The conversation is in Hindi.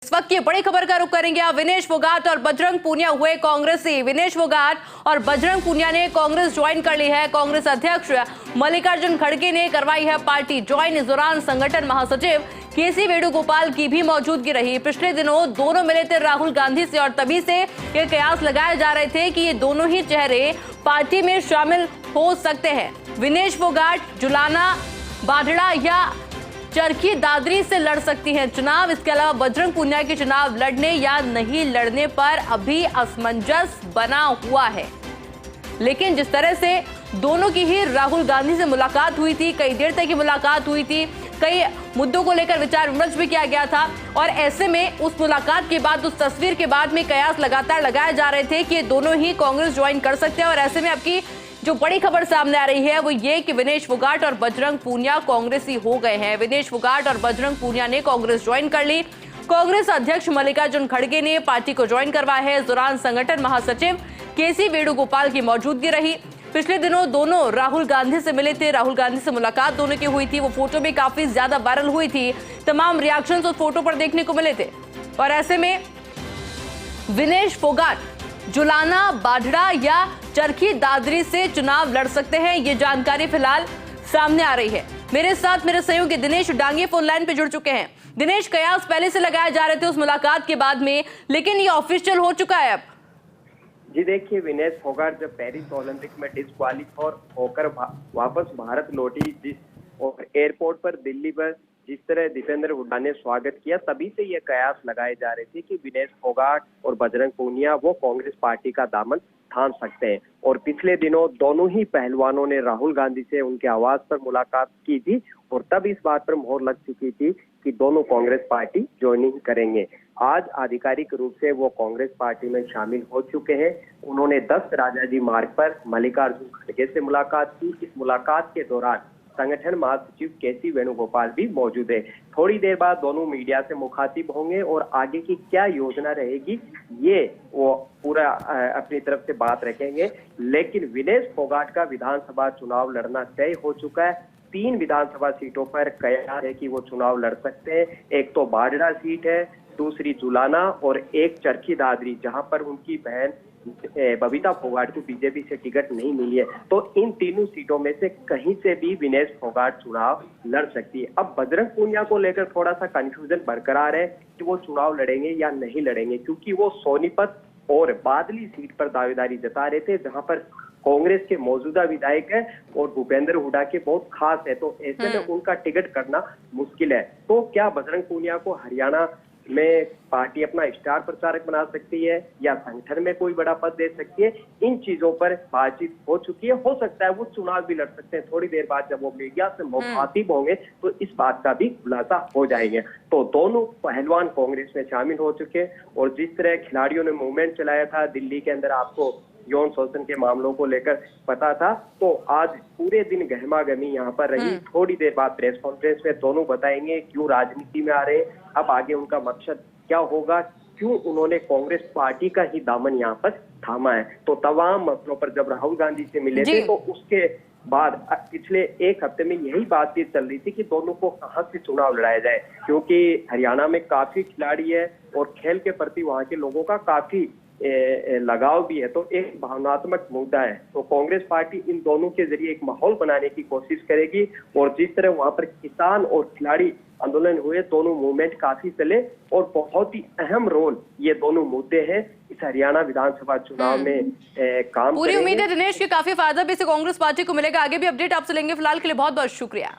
इस वक्त की बड़ी खबर का रुख करेंगे आप। विनेश फोगाट और बजरंग पूनिया हुए कांग्रेसी। विनेश फोगाट और बजरंग पूनिया ने कांग्रेस ज्वाइन कर ली है। कांग्रेस अध्यक्ष मल्लिकार्जुन खड़गे ने करवाई है पार्टी ज्वाइन। इस दौरान संगठन महासचिव केसी वेणुगोपाल की भी मौजूदगी रही। पिछले दिनों दोनों मिले थे राहुल गांधी से और तभी से ये कयास लगाए जा रहे थे कि ये दोनों ही चेहरे पार्टी में शामिल हो सकते हैं। विनेश फोगाट जुलाना, बाढड़ा या चरखी दादरी से लड़ सकती हैं चुनाव। इसके अलावा बजरंग पूनिया के चुनाव लड़ने या नहीं लड़ने पर अभी असमंजस बना हुआ है। लेकिन जिस तरह से दोनों की ही राहुल गांधी से मुलाकात हुई थी, कई देर तक की मुलाकात हुई थी, कई मुद्दों को लेकर विचार विमर्श भी किया गया था और ऐसे में उस मुलाकात के बाद, उस तस्वीर के बाद में कयास लगातार लगाए जा रहे थे कि ये दोनों ही कांग्रेस ज्वाइन कर सकते हैं। और ऐसे में आपकी जो बड़ी खबर सामने आ रही है वो ये कि विनेश फोगाट और बजरंग पूनिया कांग्रेसी हो गए हैं। विनेश फोगाट और बजरंग पूनिया ने कांग्रेस ज्वाइन कर ली। कांग्रेस अध्यक्ष मल्लिकार्जुन खड़गे ने पार्टी को ज्वाइन करवाया है। इस दौरान संगठन महासचिव केसी वेणुगोपाल की मौजूदगी रही। पिछले दिनों दोनों राहुल गांधी से मिले थे। राहुल गांधी से मुलाकात दोनों की हुई थी। वो फोटो भी काफी ज्यादा वायरल हुई थी। तमाम रिएक्शंस उस फोटो पर देखने को मिले थे। और ऐसे में विनेश फोगाट जुलाना, बाढड़ा या चरखी दादरी से चुनाव लड़ सकते हैं। ये जानकारी फिलहाल सामने आ रही है। मेरे साथ मेरे सहयोगी दिनेश डांगे फोन लाइन पे जुड़ चुके हैं। दिनेश, कयास पहले से लगाए जा रहे थे उस मुलाकात के बाद में, लेकिन ये ऑफिशियल हो चुका है अब। जी देखिए, विनेश फोगाट जब पेरिस ओलंपिक में डिस्क्वालीफाई होकर वापस भारत लौटी और एयरपोर्ट पर दिल्ली पर जिस तरह दीपेंद्र हुड्डा ने स्वागत किया, तभी से ये कयास लगाए जा रहे थे कि विनेश फोगाट और बजरंग पूनिया वो कांग्रेस पार्टी का दामन थाम सकते हैं। और पिछले दिनों दोनों ही पहलवानों ने राहुल गांधी से उनके आवास पर मुलाकात की थी और तब इस बात पर मोहर लग चुकी थी कि दोनों कांग्रेस पार्टी ज्वाइनिंग करेंगे। आज आधिकारिक रूप से वो कांग्रेस पार्टी में शामिल हो चुके हैं। उन्होंने 10 राजाजी मार्ग पर मल्लिकार्जुन खड़गे से मुलाकात की। इस मुलाकात के दौरान संगठन महासचिव केसी वेणुगोपाल भी मौजूद है। थोड़ी देर बाद दोनों मीडिया से मुखातिब होंगे और आगे की क्या योजना रहेगी ये वो पूरा अपनी तरफ से बात रखेंगे। लेकिन विनेश फोगाट का विधानसभा चुनाव लड़ना तय हो चुका है। 3 विधानसभा सीटों पर कयास है कि वो चुनाव लड़ सकते हैं। एक तो बाढड़ा सीट है, दूसरी जुलाना और एक चरखी दादरी, जहां पर उनकी बहन बबीता फोगाट को बीजेपी से टिकट नहीं मिली है। तो इन तीनों सीटों में से कहीं से भी विनेश फोगाट चुनाव लड़ सकती है। अब बजरंग पूनिया को लेकर थोड़ा सा कंफ्यूजन बरकरार है कि वो चुनाव लड़ेंगे या नहीं लड़ेंगे, क्योंकि वो सोनीपत और बादली सीट पर दावेदारी जता रहे थे, जहां पर कांग्रेस के मौजूदा विधायक है और भूपेंद्र हुड्डा के बहुत खास है। तो ऐसे में उनका टिकट करना मुश्किल है। तो क्या बजरंग पूनिया को हरियाणा में पार्टी अपना स्टार प्रचारक बना सकती है या संगठन में कोई बड़ा पद दे सकती है? इन चीजों पर बातचीत हो चुकी है। हो सकता है वो चुनाव भी लड़ सकते हैं। थोड़ी देर बाद जब वो मीडिया से मुखातिब होंगे तो इस बात का भी खुलासा हो जाएंगे। तो दोनों पहलवान कांग्रेस में शामिल हो चुके हैं और जिस तरह खिलाड़ियों ने मूवमेंट चलाया था दिल्ली के अंदर, आपको यौन शोषण के मामलों को लेकर पता था, तो आज पूरे दिन गहमागहमी यहाँ पर रही। थोड़ी देर बाद प्रेस कॉन्फ्रेंस में दोनों बताएंगे क्यों राजनीति में आ रहे हैं, अब आगे उनका मकसद क्या होगा, क्यों उन्होंने कांग्रेस पार्टी का ही दामन यहाँ पर थामा है। तो तमाम मसलों पर जब राहुल गांधी से मिले थे तो उसके बाद पिछले 1 हफ्ते में यही बातचीत चल रही थी कि दोनों को कहां से चुनाव लड़ाया जाए, क्योंकि हरियाणा में काफी खिलाड़ी है और खेल के प्रति वहां के लोगों का काफी लगाव भी है। तो एक भावनात्मक मुद्दा है। तो कांग्रेस पार्टी इन दोनों के जरिए एक माहौल बनाने की कोशिश करेगी और जिस तरह वहां पर किसान और खिलाड़ी आंदोलन हुए, दोनों मूवमेंट काफी चले और बहुत ही अहम रोल ये दोनों मुद्दे हैं इस हरियाणा विधानसभा चुनाव में काम पूरी उम्मीद है दिनेश की काफी फायदा भी इसे कांग्रेस पार्टी को मिलेगा। आगे भी अपडेट आपसे लेंगे। फिलहाल के लिए बहुत बहुत शुक्रिया।